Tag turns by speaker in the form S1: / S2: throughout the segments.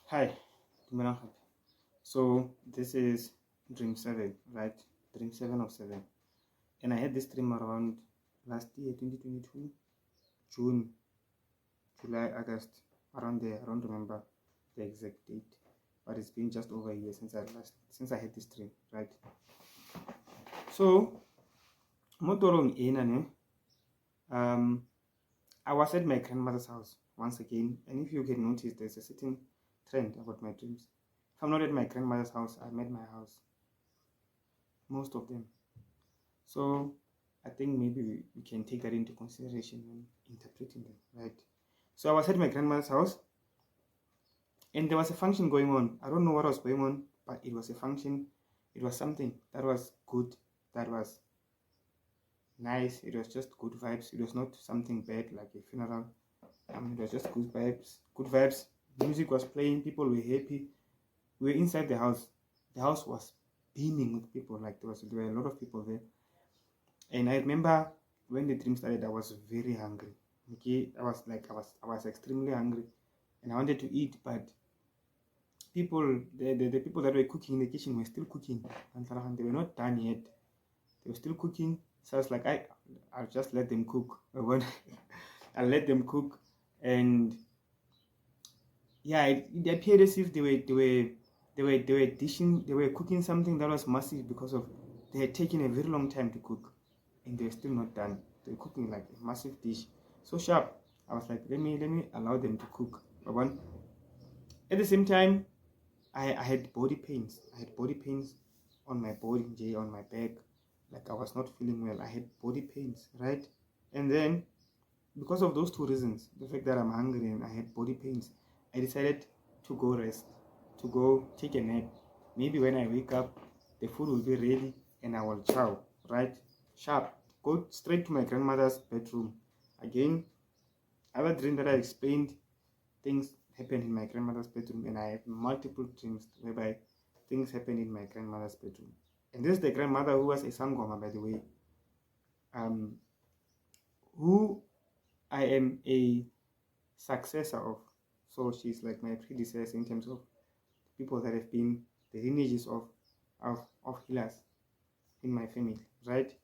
S1: Hi, dumelang gape. So this is dream 7, right? Dream 7 of 7. And I had this dream around last year, 2022, June, July, August, around there. I don't remember the exact date, but it's been just over a year since I had this dream, right? So, motorong ena ne, I was at my grandmother's house once again, and if you can notice, there's a certain trend about my dreams. If I'm not at my grandmother's house, I'm at my house. Most of them. So I think maybe we can take that into consideration when interpreting them, right? So I was at my grandmother's house and there was a function going on. I don't know what was going on, but it was a function. It was something that was good, that was nice. It was just good vibes. It was not something bad like a funeral. It was just good vibes. Good vibes. Music was playing. People were happy. We were inside the house. The house was beaming with people. Like there were a lot of people there. And I remember when the dream started, I was very hungry. Okay, I was extremely hungry, and I wanted to eat, but the people that were cooking in the kitchen were still cooking, and they were not done yet. They were still cooking, so I was like, I'll just let them cook. I'll let them cook, and yeah, it appeared as if they were cooking something that was massive because of they had taken a very long time to cook, and they're still not done. They're cooking like a massive dish, so sharp. I was like, let me allow them to cook. But one at the same time, I had body pains. I had body pains on my body, on my back. Like I was not feeling well. I had body pains, right? And then because of those two reasons, the fact that I'm hungry and I had body pains, I decided to go rest, to go take a nap. Maybe when I wake up, the food will be ready and I will chow, right? Sharp. Go straight to my grandmother's bedroom. Again, other dream that I explained, things happened in my grandmother's bedroom, and I have multiple dreams whereby things happened in my grandmother's bedroom. And this is the grandmother who was a Sangoma, by the way, who I am a successor of. So she's like my predecessor in terms of people that have been the lineages of healers in my family, right?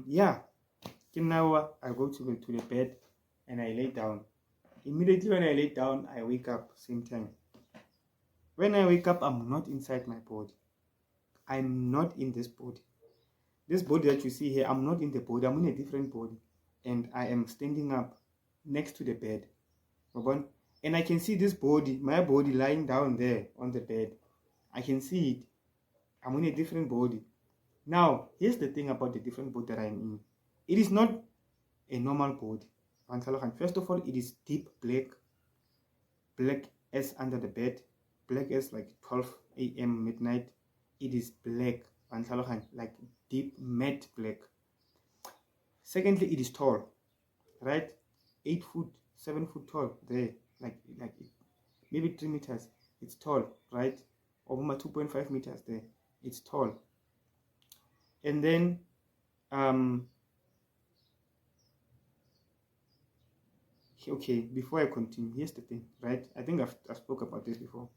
S1: Yeah. Now I go to the bed and I lay down. Immediately when I lay down, I wake up same time. When I wake up, I'm not inside my body. I'm not in this body. This body that you see here, I'm not in the body. I'm in a different body, and I am standing up next to the bed. And I can see this body, my body lying down there on the bed. I can see it. I'm in a different body. Now, here's the thing about the different body that I'm in. It is not a normal body. First of all, it is deep black as under the bed, black as like 12 a.m. midnight. It is black, like deep matte black. Secondly, it is tall, right? 8 foot, 7 foot tall there, like maybe 3 meters. It's tall, right? Over 2.5 meters there. It's tall. And then okay, before I continue, here's the thing, right? I think I've spoke about this before.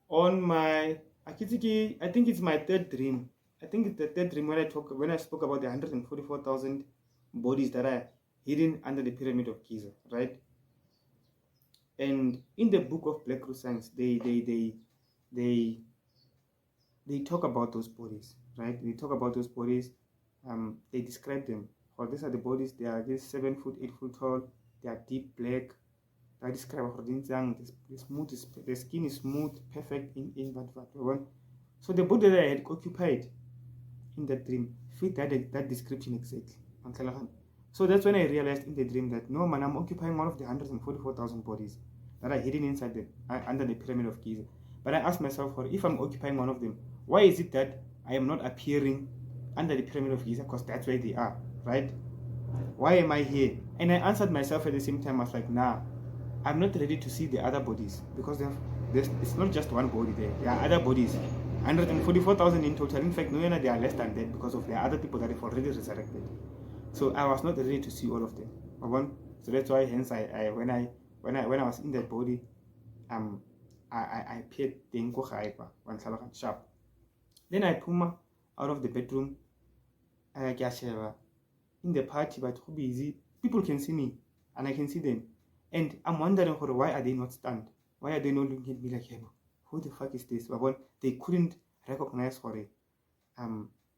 S1: On my Akitiki, I think it's my third dream. I think it's the third dream when I spoke about the 144,000 bodies that are hidden under the pyramid of Giza, right? And in the book of Black Root Science, they talk about those bodies, right? They talk about those bodies. They describe them. Or these are the bodies. They are just 7 foot, 8 foot tall. They are deep black. I describe the skin is smooth, perfect in that. So the body that I had occupied in that dream fit that description exactly. So that's when I realized in the dream that no man, I'm occupying one of the 144,000 bodies that are hidden inside under the pyramid of Giza. But I asked myself, if I'm occupying one of them, why is it that I am not appearing under the pyramid of Giza? Because that's where they are, right? Why am I here? And I answered myself at the same time. I was like, nah, I'm not ready to see the other bodies because it's not just one body there. There are other bodies. 144,000 in total. In fact, no, they are less than that because of the other people that have already resurrected. So I was not ready to see all of them. So that's why, hence, when I was in that body, I appeared teng ko gae kwa wa ntlhaloga sharp. Then I phuma out of the bedroom, ke a sheba in the party, but go busy. People can see me and I can see them, and I'm wondering why are they not stunned? Why are they not looking at me like, hey, who the fuck is this? But they couldn't recognize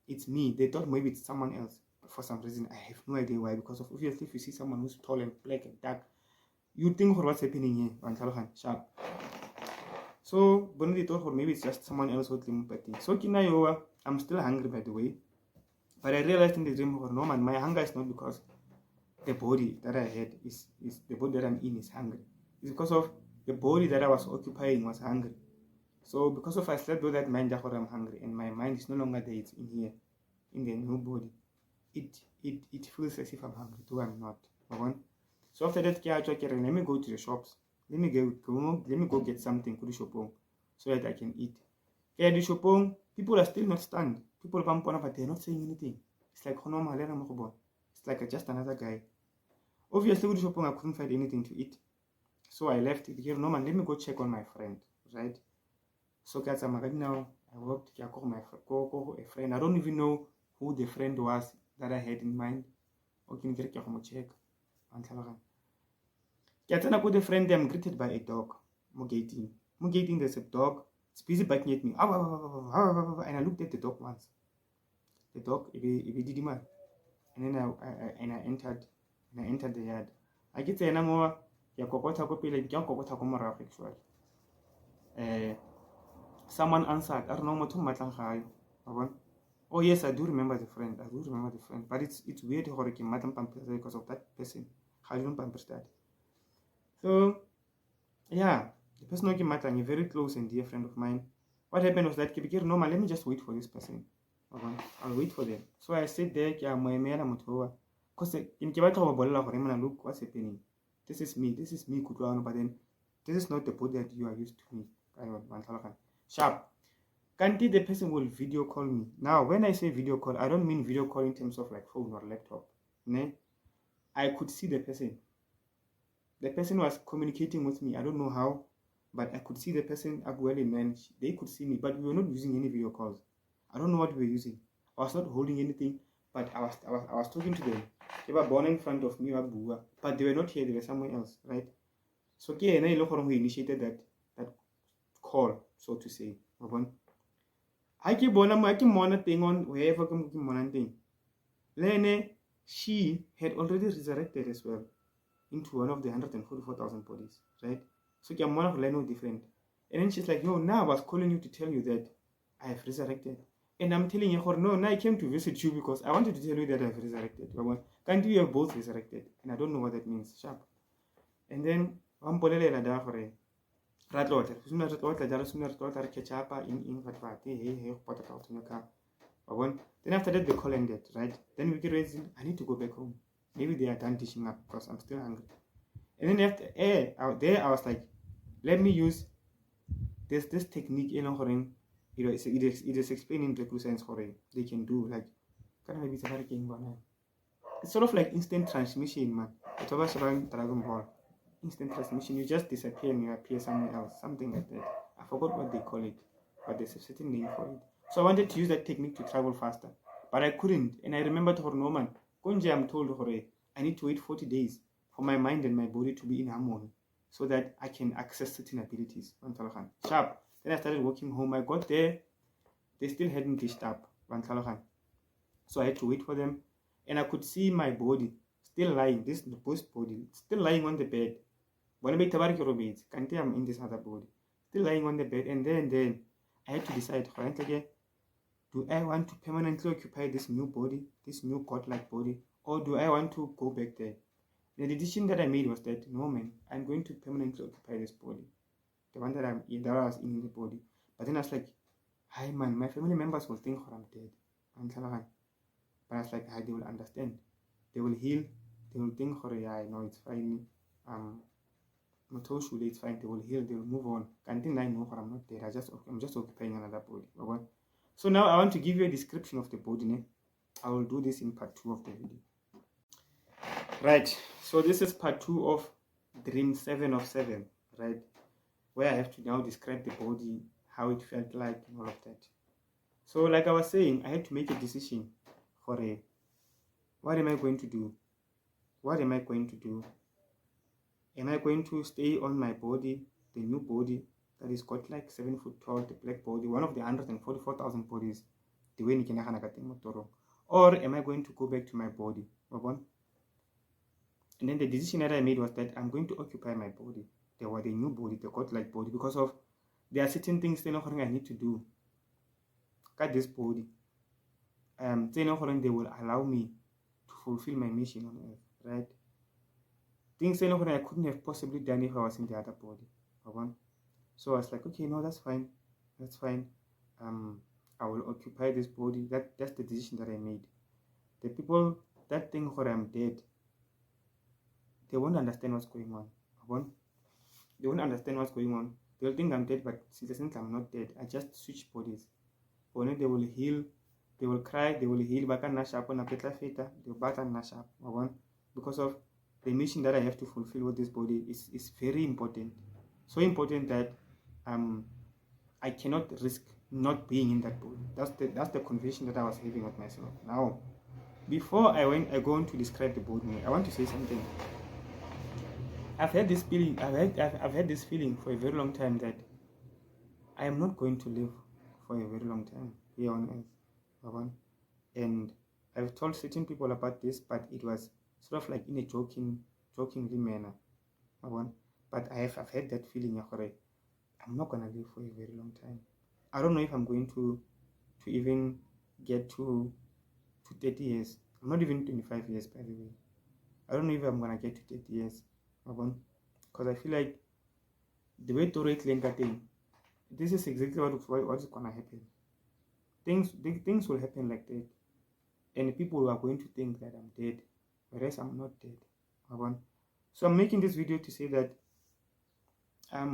S1: it's me. They thought maybe it's someone else, but for some reason I have no idea why. Because of obviously, if you see someone who's tall and black and dark, you think what's happening here. Sharp. So they thought maybe it's just someone else who came party. So I'm still hungry, by the way, but I realized in the dream, no man, my hunger is not because the body that I had is the body that I'm in is hungry. It's because of the body that I was occupying was hungry. So because of I slept with that mind, therefore I'm hungry, and my mind is no longer there. It's in here, in the new body. It feels as if I'm hungry, though I'm not. So after that, let me go to the shops. Let me go get something to the shopong so that I can eat. Yeah, the shopong, people are still not stunned. People come but they're not saying anything. It's like it's like just another guy. Obviously, with the shopong, I couldn't find anything to eat. So I left it here. No man, let me go check on my friend, right? So right now, I worked my a friend. I don't even know who the friend was that I had in mind. Okay, check. With a friend, I'm greeted by a dog. Mugating, there's a dog. It's busy barking at me. And I looked at the dog once. The dog, and then I entered the yard. I get there more. Someone answered. I don't know. Oh yes, I do remember the friend. But it's weird because of that person. I don't understand. So yeah, the person who a very close and dear friend of mine. What happened was that normal, let me just wait for this person. I'll wait for them. So I sit there, because look what's happening. This is me, but then this is not the body that you are used to me. Sharp. Kanti, the person will video call me. Now, when I say video call, I don't mean video call in terms of like phone or laptop. I could see the person. The person was communicating with me. I don't know how, but I could see the person and they could see me, but we were not using any video calls. I don't know what we were using. I was not holding anything, but I was talking to them. They were born in front of me, but they were not here. They were somewhere else, right? So and I who initiated that call, so to say. I keep on thing on wherever thing. Lene, she had already resurrected as well into one of the 144,000 bodies, right? So I'm one of Leno different. And then she's like, yo, now I was calling you to tell you that I have resurrected. And I'm telling you, no, now I came to visit you because I wanted to tell you that I've resurrected. Can't you have both resurrected? And I don't know what that means. Sharp. And then I'm polele la da for a ratlotter. Sooner catch up in then after that, the call ended, right? Then we get ready. I need to go back home. Maybe they are done teaching up because I'm still hungry. And then after out there, I was like, let me use this technique in it is explaining the science for they can do like it's sort of like instant transmission, man. It's always around Dragon Ball. Instant transmission, you just disappear and you appear somewhere else, something like that. I forgot what they call it, but there's a certain name for it. So I wanted to use that technique to travel faster, but I couldn't. And I remembered for no man. I'm told I need to wait 40 days for my mind and my body to be in harmony so that I can access certain abilities. Sharp. Then I started walking home. I got there, they still hadn't dished up. So I had to wait for them, and I could see my body still lying, this post body, still lying on the bed. I'm in this other body, still lying on the bed, and then I had to decide, do I want to permanently occupy this new body, this new godlike body, or do I want to go back there? The decision that I made was that, no man, I'm going to permanently occupy this body, the one that I was in the body. But then I was like, hi man, my family members will think I'm dead. But I was like, they will understand. They will heal. They will think, yeah, I know it's fine. It's fine. They will heal. They will move on. Can't I know I'm not dead. I'm just occupying another body. So now I want to give you a description of the body. I will do this in part 2 of the video. Right. So this is part 2 of dream 7 of 7, right? Where I have to now describe the body, how it felt like, and all of that. So, like I was saying, I had to make a decision for what am I going to do? What am I going to do? Am I going to stay on my body, the new body that is got like 7 foot tall, the black body, one of the 144,000 bodies, the way or am I going to go back to my body? And then the decision that I made was that I'm going to occupy my body. They were the new body, the godlike body, because of there are certain things I need to do. Got this body. They will allow me to fulfill my mission on earth, right? Things I couldn't have possibly done if I was in the other body. So I was like, okay, no, that's fine. That's fine. I will occupy this body. That's the decision that I made. The people that think when I'm dead, they won't understand what's going on. They won't understand what's going on. They'll think I'm dead, but since I'm not dead, I just switch bodies. When they will heal, they will cry, they will heal, but they will because of the mission that I have to fulfill with this body is very important. So important that I cannot risk not being in that body. That's the conviction that I was having with myself. Now, before I go on to describe the body, I want to say something. I've had this feeling. I've had this feeling for a very long time that I am not going to live for a very long time here on earth. And I've told certain people about this, but it was sort of like in a jokingly manner. But I've had that feeling. I'm not gonna live for a very long time. I don't know if I'm going to even get to 30 years. I'm not even 25 years, by the way. I don't know if I'm gonna get to 30 years. Because I feel like the way to rate thing, this is exactly what's gonna happen. Big things will happen like that, and people are going to think that I'm dead, whereas I'm not dead. So I'm making this video to say that I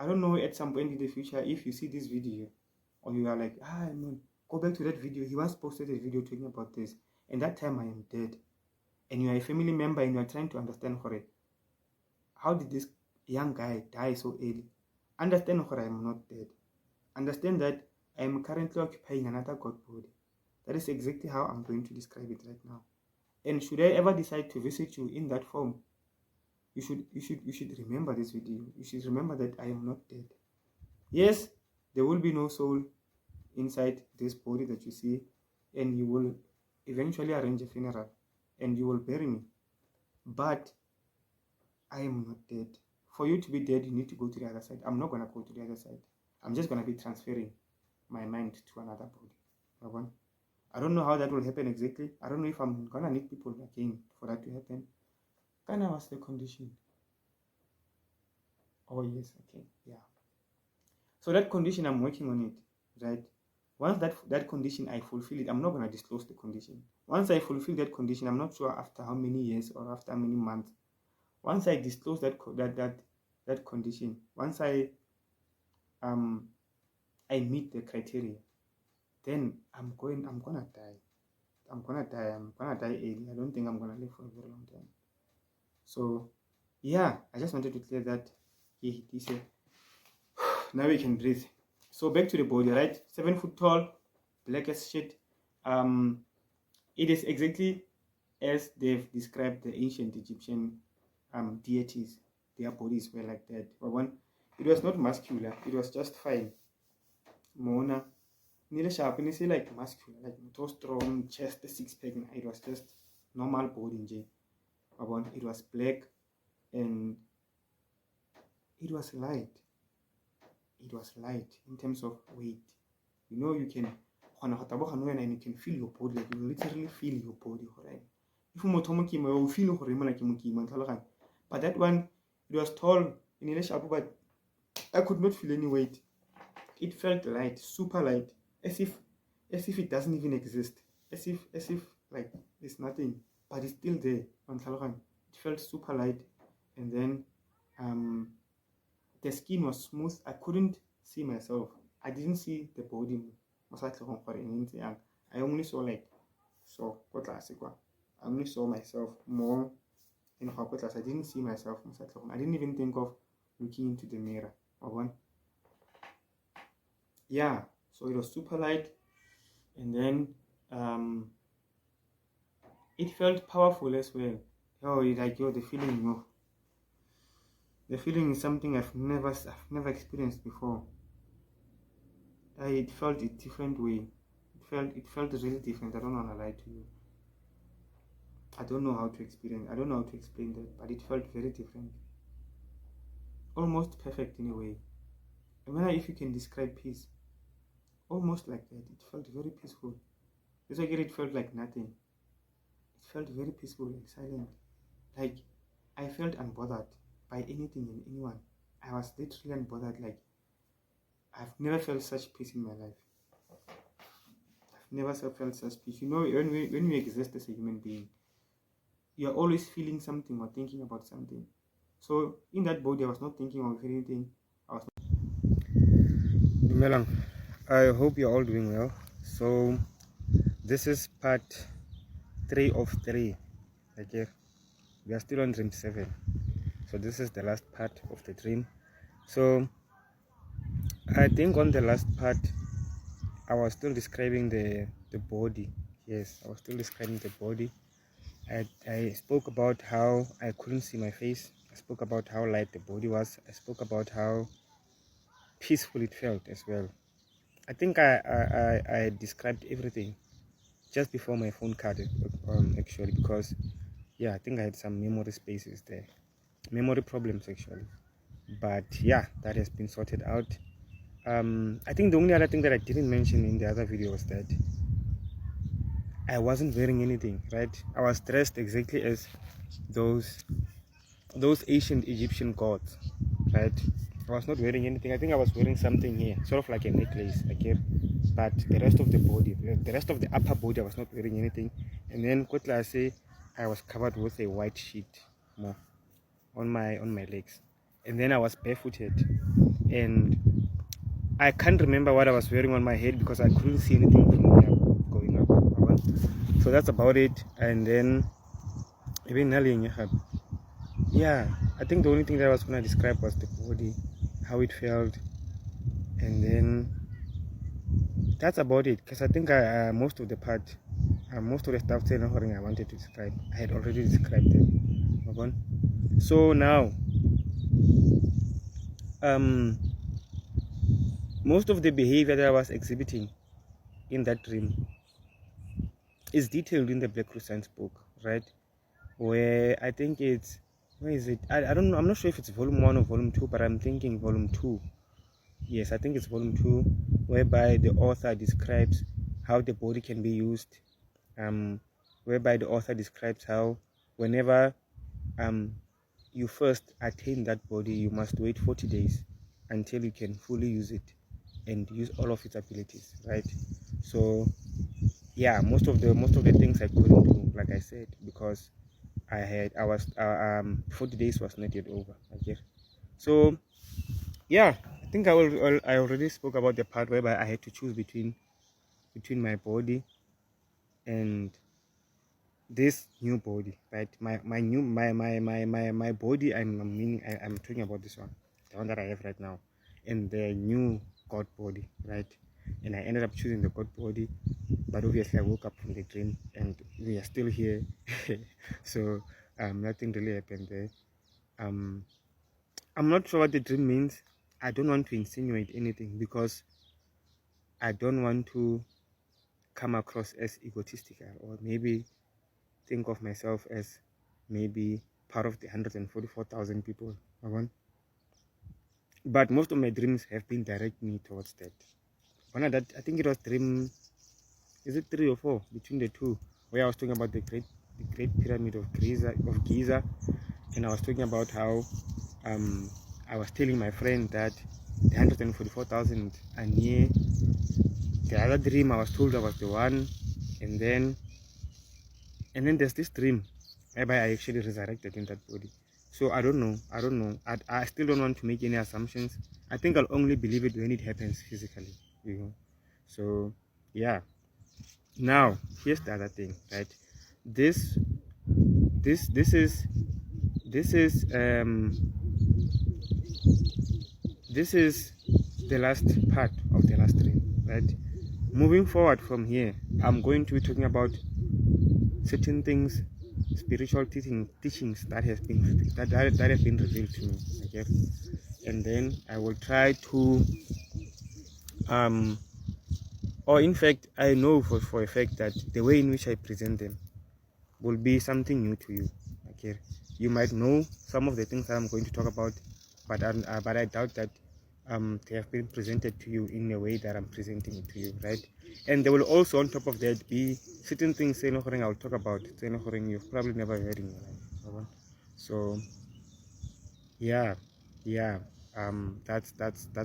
S1: don't know, at some point in the future, if you see this video or you are like, man, go back to that video, he once posted a video talking about this, and that time I am dead, and you are a family member and you are trying to understand how did this young guy die so early? Understand I am not dead. Understand that I am currently occupying another god body. That is exactly how I'm going to describe it right now. And should I ever decide to visit you in that form, you should remember this video. You should remember that I am not dead. Yes, there will be no soul inside this body that you see, and you will eventually arrange a funeral and you will bury me. But I am not dead. For you to be dead, you need to go to the other side. I'm not going to go to the other side. I'm just going to be transferring my mind to another body. I don't know how that will happen exactly. I don't know if I'm going to need people again for that to happen. Kind of was the condition. Oh, yes, okay, yeah. So that condition, I'm working on it, right? Once that condition, I fulfill it, I'm not going to disclose the condition. Once I fulfill that condition, I'm not sure after how many years or after how many months. Once I disclose that condition, once I meet the criteria, then I'm gonna die. I'm gonna die early. I don't think I'm gonna live for a very long time. So yeah, I just wanted to clear that. He said, now we can breathe. So back to the body, right? 7 foot tall, black as shit. It is exactly as they've described the ancient Egyptian deities. Their bodies were like that. But it was not muscular, it was just fine. Mona neither sharp and say like muscular, like so strong chest, 6-pack. It was just normal body in J. It was black and it was light. It was light in terms of weight. You can and you can feel your body, like you literally feel your body, right? If you feel but that one, it was tall in sharp, but I could not feel any weight. It felt light, super light, as if it doesn't even exist, as if like there's nothing, but it's still there. It felt super light, and then the skin was smooth. I couldn't see myself. I didn't see the body. I only saw I only saw myself more, in Hawk class, I didn't see myself. I didn't even think of looking into the mirror. Yeah, so it was super light, and then it felt powerful as well. The feeling is something I've never experienced before. I felt a different way. It felt really different. I don't want to lie to you. I don't know how to explain that, but it felt very different. Almost perfect in a way. I wonder if you can describe peace. Almost like that. It felt very peaceful. It's like it felt like nothing. It felt very peaceful and silent. Like I felt unbothered by anything and anyone. I was literally unbothered. Like I've never felt such peace in my life. I've never felt such peace. You know, when you exist as a human being, you're always feeling something or thinking about something. So in that body, I was not thinking of anything. Dumelang. I hope you're all doing well. So this is part 3 of 3. Okay, we are still on dream 7. So this is the last part of the dream. So I think on the last part, I was still describing the body. Yes, I was still describing the body. I spoke about how I couldn't see my face. I spoke about how light the body was. I spoke about how peaceful it felt as well. I think I described everything just before my phone cut actually, because yeah, I think I had some memory spaces there, memory problems actually, but yeah, that has been sorted out. I think the only other thing that I didn't mention in the other video was that I wasn't wearing anything, right? I was dressed exactly as those ancient Egyptian gods, right? I was not wearing anything. I think I was wearing something here, sort of like a necklace, okay? But the rest of the body, the rest of the upper body, I was not wearing anything. And then quickly I say I was covered with a white sheet more on my legs. And then I was barefooted. And I can't remember what I was wearing on my head because I couldn't see anything from there going up. So that's about it. And then even yeah, I think the only thing that I was going to describe was the body, how it felt, and then that's about it. Because I think most of the stuff I wanted to describe, I had already described them. So now, most of the behavior that I was exhibiting in that dream is detailed in the Black Crew Science book, right? Where I think it's, where is it? I don't know. I'm not sure if it's volume 1 or volume 2, but I'm thinking volume 2. Yes, I think it's volume 2, whereby the author describes how the body can be used. Whereby the author describes how whenever you first attain that body, you must wait 40 days until you can fully use it and use all of its abilities, right? So yeah, most of the things I couldn't do, like I said, because 40 days was not yet over. Okay, so yeah, I think I already spoke about the part whereby I had to choose between my body and this new body, right? My body. I'm talking about this one, the one that I have right now, and the new God body, right? And I ended up choosing the God body, but obviously I woke up from the dream and we are still here. So nothing really happened there. I'm not sure what the dream means. I don't want to insinuate anything because I don't want to come across as egotistical, or maybe think of myself as maybe part of the 144,000 people. But most of my dreams have been directing me towards that. One of that, I think it was dream, is it 3 or 4, between the two, where I was talking about the great pyramid of Giza, and I was talking about how I was telling my friend that the 144,000 are near. The other dream I was told I was the one, and then there's this dream whereby I actually resurrected in that body. So I don't know. I still don't want to make any assumptions. I think I'll only believe it when it happens physically, So yeah. Now here's the other thing, right? This is this is the last part of the last dream, right? Moving forward from here, I'm going to be talking about certain things, spiritual teachings that have been revealed to me, okay? And then I will try to or in fact, I know for a fact that the way in which I present them will be something new to you, okay? You might know some of the things that I'm going to talk about, but I doubt that they have been presented to you in a way that I'm presenting it to you, right? And there will also, on top of that, be certain things I'll talk about you've probably never heard in your life. So yeah, that's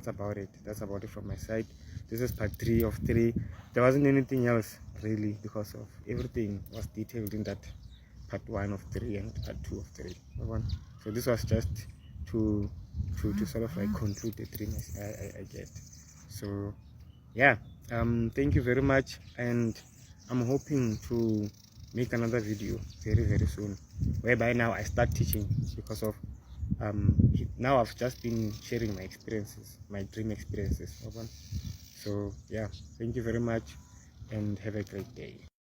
S1: about it. That's about it from my side. This is part 3 of 3. There wasn't anything else really, because of everything was detailed in that part 1 of 3 and part 2 of 3. So this was just to sort of like conclude the dream I get. So yeah, thank you very much, and I'm hoping to make another video very soon, whereby now I start teaching, because of now I've just been sharing my experiences, my dream experiences. So yeah, thank you very much and have a great day.